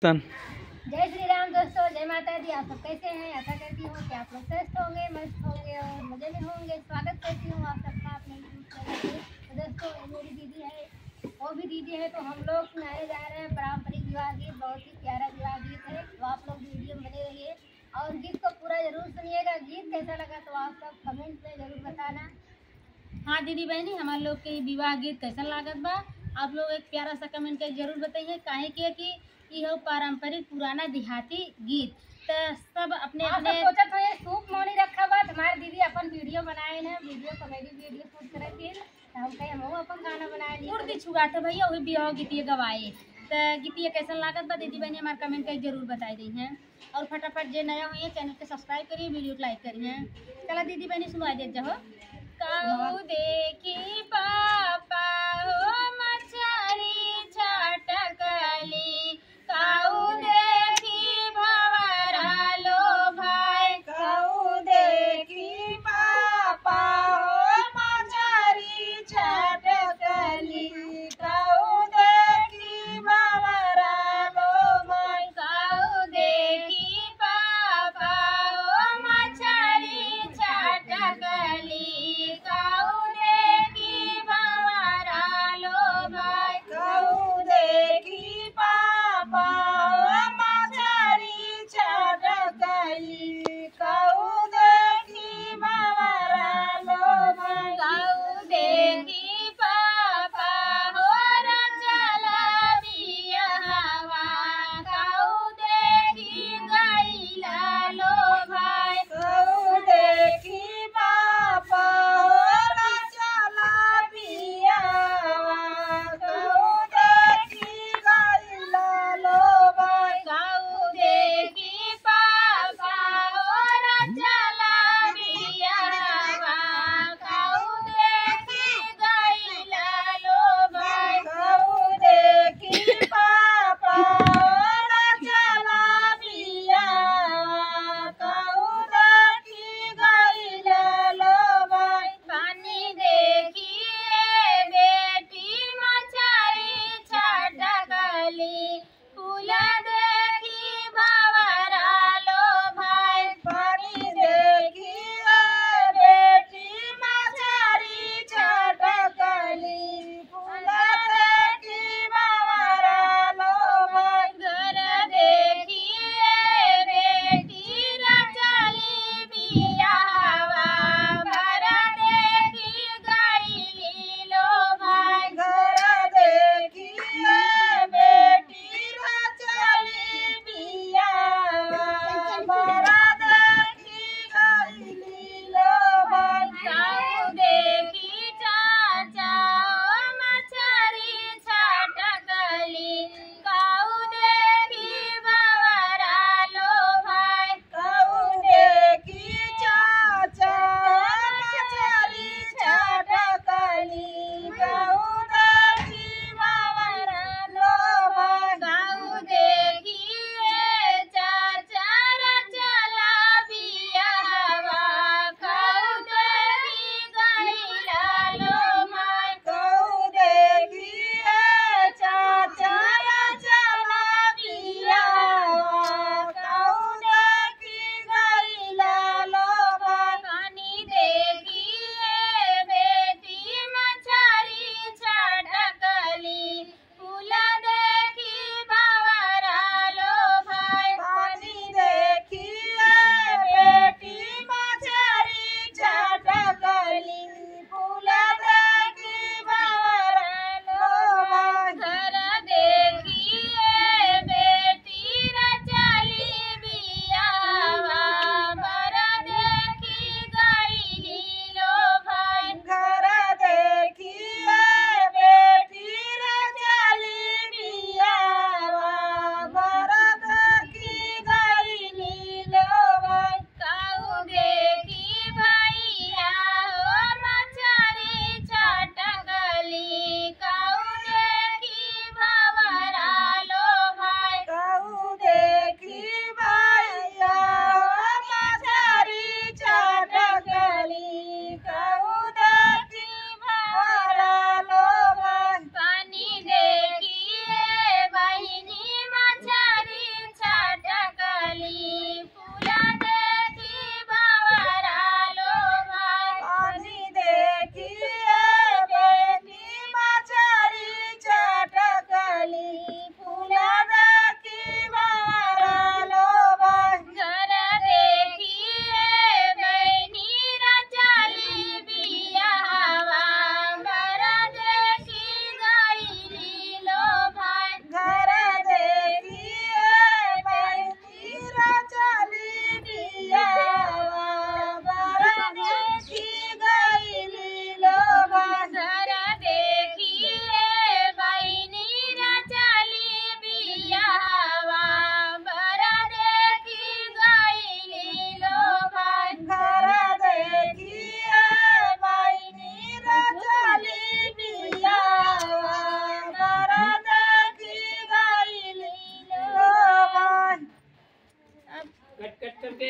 सन जय श्री राम दोस्तों, जय माता दी। आप सब कैसे हैं? आशा करती हूँ कि आप लोग स्वस्थ होंगे, मस्त होंगे और मजे में होंगे। स्वागत करती हूँ आप सबका अपने यूट्यूब चैनल पे। तो दोस्तों, मेरी दीदी है, वो भी दीदी है, तो हम लोग सुनाने जा रहे हैं पारंपरिक विवाह गीत। बहुत ही प्यारा विवाह गीत है, तो आप लोग वीडियो में बने रहिए और गीत को पूरा जरूर सुनिएगा। गीत कैसा लगा तो आप सब कमेंट में जरूर बताना। हाँ दीदी बहनी, हमारे लोग के विवाह गीत कैसा लागत बा, आप लोग एक प्यारा सा कमेंट करके जरूर बताइए। काहे के कि ये पारंपरिक पुराना देहाती गीत तो सब अपने अपने सोचा तो ये सूप मोनी रखा बा। हमारे दीदी अपन वीडियो बनाए हैं, वीडियो कॉमेडी वीडियो शूट करे फिर हम कहे हम अपन गाना बनाए नहीं उर्दी छुगाते भैया वही बिहाव गीतिए गवाए। तो गीतिए कैसा लागत बा दीदी बहनी हमारे कमेंट करके जरूर बताई दी हैं। और फटाफट जो नया हुई है चैनल के सब्सक्राइब करिए, वीडियो को लाइक करिए। चला दीदी बहनी सुनवा दे जाओ। काऊ देखी पापा हो मछरी छटकली, काऊ देखी भंवरा लो भाई, काऊ देखी पापा हो मछरी छटकली, काऊ देखी भंवरा लो भाई, काऊ देखी पापा हो मछरी छटकली, काऊ देखी भंवरा लो कट कट करके